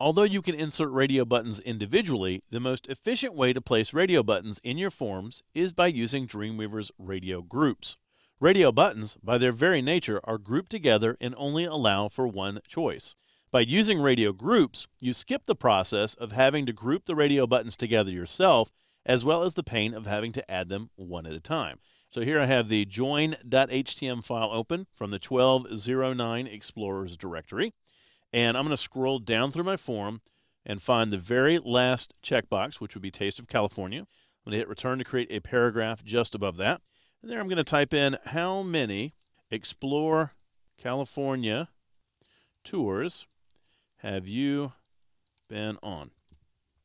Although you can insert radio buttons individually, the most efficient way to place radio buttons in your forms is by using Dreamweaver's radio groups. Radio buttons, by their very nature, are grouped together and only allow for one choice. By using radio groups, you skip the process of having to group the radio buttons together yourself, as well as the pain of having to add them one at a time. So here I have the join.html file open from the 1209 Explorers directory. And I'm going to scroll down through my form and find the very last checkbox, which would be Taste of California. I'm going to hit return to create a paragraph just above that. And there I'm going to type in how many Explore California tours have you been on?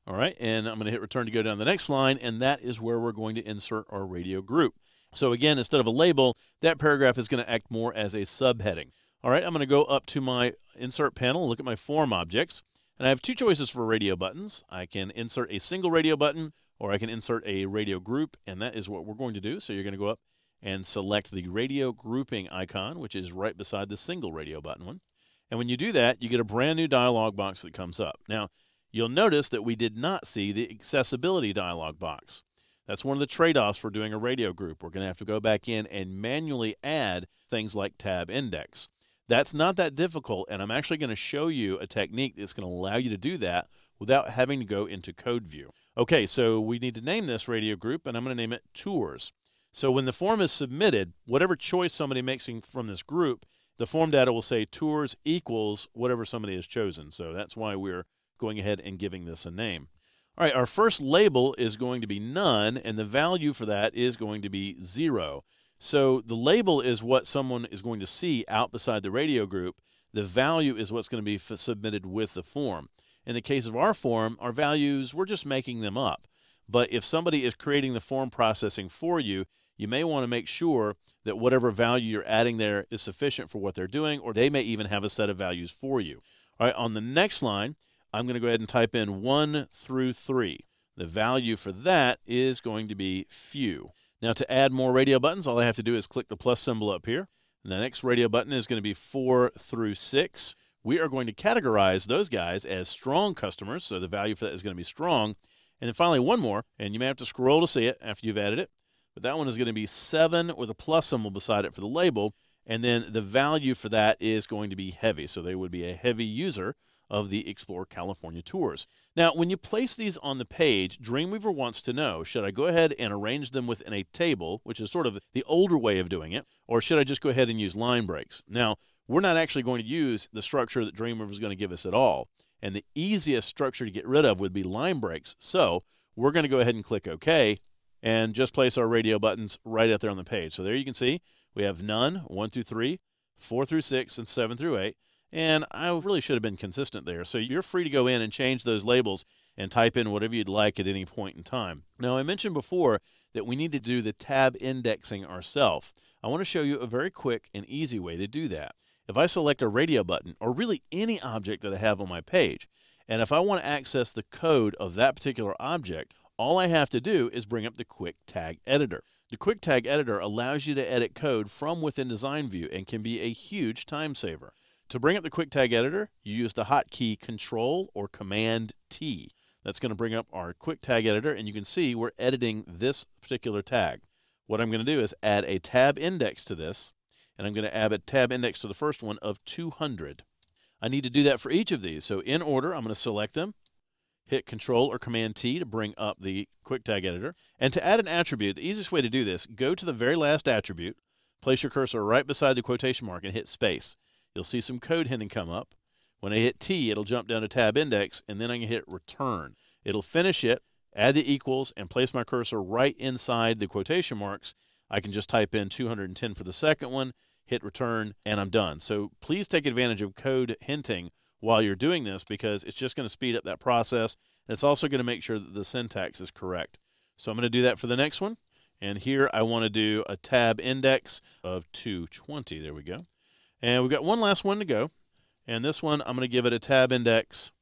All right, and I'm going to hit return to go down the next line, and that is where we're going to insert our radio group. So again, instead of a label, that paragraph is going to act more as a subheading. All right, I'm going to go up to my insert panel, look at my form objects, and I have two choices for radio buttons. I can insert a single radio button, or I can insert a radio group, and that is what we're going to do. So you're going to go up and select the radio grouping icon, which is right beside the single radio button one. And when you do that, you get a brand new dialog box that comes up. Now, you'll notice that we did not see the accessibility dialog box. That's one of the trade-offs for doing a radio group. We're going to have to go back in and manually add things like tab index. That's not that difficult, and I'm actually going to show you a technique that's going to allow you to do that without having to go into code view. Okay, so we need to name this radio group, and I'm going to name it Tours. So when the form is submitted, whatever choice somebody makes from this group, the form data will say Tours equals whatever somebody has chosen. So that's why we're going ahead and giving this a name. All right, our first label is going to be none, and the value for that is going to be 0. So the label is what someone is going to see out beside the radio group. The value is what's going to be submitted with the form. In the case of our form, our values, we're just making them up. But if somebody is creating the form processing for you, you may want to make sure that whatever value you're adding there is sufficient for what they're doing, or they may even have a set of values for you. All right, on the next line, I'm going to go ahead and type in 1 through 3. The value for that is going to be few. Now, to add more radio buttons, all I have to do is click the plus symbol up here. And the next radio button is going to be 4 through 6. We are going to categorize those guys as strong customers, so the value for that is going to be strong. And then finally, one more, and you may have to scroll to see it after you've added it. But that one is going to be 7 with a plus symbol beside it for the label. And then the value for that is going to be heavy. So they would be a heavy user of the Explore California tours. Now, when you place these on the page, Dreamweaver wants to know, should I go ahead and arrange them within a table, which is sort of the older way of doing it, or should I just go ahead and use line breaks? Now, we're not actually going to use the structure that Dreamweaver is going to give us at all. And the easiest structure to get rid of would be line breaks. So we're going to go ahead and click OK and just place our radio buttons right out there on the page. So there you can see we have none, 1 through 3, 4 through 6, and 7 through 8. And I really should have been consistent there. So you're free to go in and change those labels and type in whatever you'd like at any point in time. Now, I mentioned before that we need to do the tab indexing ourselves. I want to show you a very quick and easy way to do that. If I select a radio button, or really any object that I have on my page, and if I want to access the code of that particular object, all I have to do is bring up the Quick Tag Editor. The Quick Tag Editor allows you to edit code from within Design View and can be a huge time saver. To bring up the Quick Tag Editor, you use the hotkey Control or Command T. That's going to bring up our Quick Tag Editor, and you can see we're editing this particular tag. What I'm going to do is add a tab index to this, and I'm going to add a tab index to the first one of 200. I need to do that for each of these. So in order, I'm going to select them, hit Control or Command T to bring up the Quick Tag Editor. And to add an attribute, the easiest way to do this, go to the very last attribute, place your cursor right beside the quotation mark, and hit space. You'll see some code hinting come up. When I hit T, it'll jump down to tab index, and then I can hit return. It'll finish it, add the equals, and place my cursor right inside the quotation marks. I can just type in 210 for the second one, hit return, and I'm done. So please take advantage of code hinting while you're doing this, because it's just going to speed up that process, and it's also going to make sure that the syntax is correct. So I'm going to do that for the next one. And here I want to do a tab index of 220. There we go. And we've got one last one to go. And this one, I'm going to give it a tab index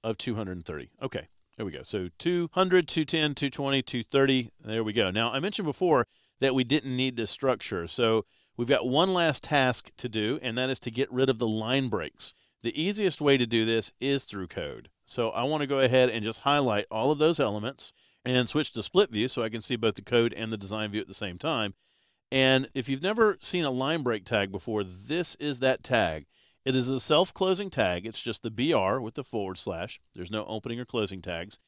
of 230. Okay, there we go. So 200, 210, 220, 230. There we go. Now, I mentioned before that we didn't need this structure. So we've got one last task to do, and that is to get rid of the line breaks. The easiest way to do this is through code. So I want to go ahead and just highlight all of those elements and switch to split view so I can see both the code and the design view at the same time. And if you've never seen a line break tag before, this is that tag. It is a self-closing tag. It's just the BR with the /. There's no opening or closing tags.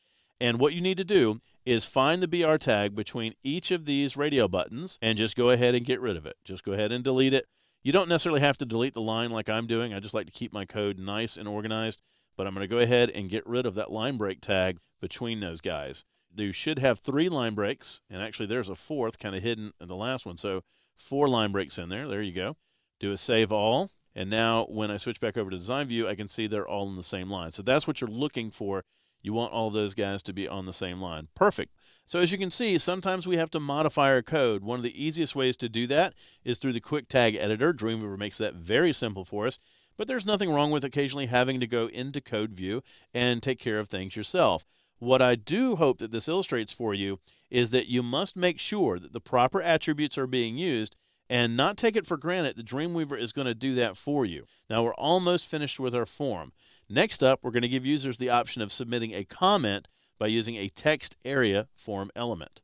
And what you need to do is find the BR tag between each of these radio buttons and just go ahead and get rid of it. Just go ahead and delete it. You don't necessarily have to delete the line like I'm doing. I just like to keep my code nice and organized. But I'm going to go ahead and get rid of that line break tag between those guys. You should have 3 line breaks, and actually there's a 4th kind of hidden in the last one. So 4 line breaks in there. There you go. Do a save all. And now when I switch back over to design view, I can see they're all in the same line. So that's what you're looking for. You want all those guys to be on the same line. Perfect. So as you can see, sometimes we have to modify our code. One of the easiest ways to do that is through the quick tag editor. Dreamweaver makes that very simple for us. But there's nothing wrong with occasionally having to go into code view and take care of things yourself. What I do hope that this illustrates for you is that you must make sure that the proper attributes are being used and not take it for granted that Dreamweaver is going to do that for you. Now we're almost finished with our form. Next up, we're going to give users the option of submitting a comment by using a text area form element.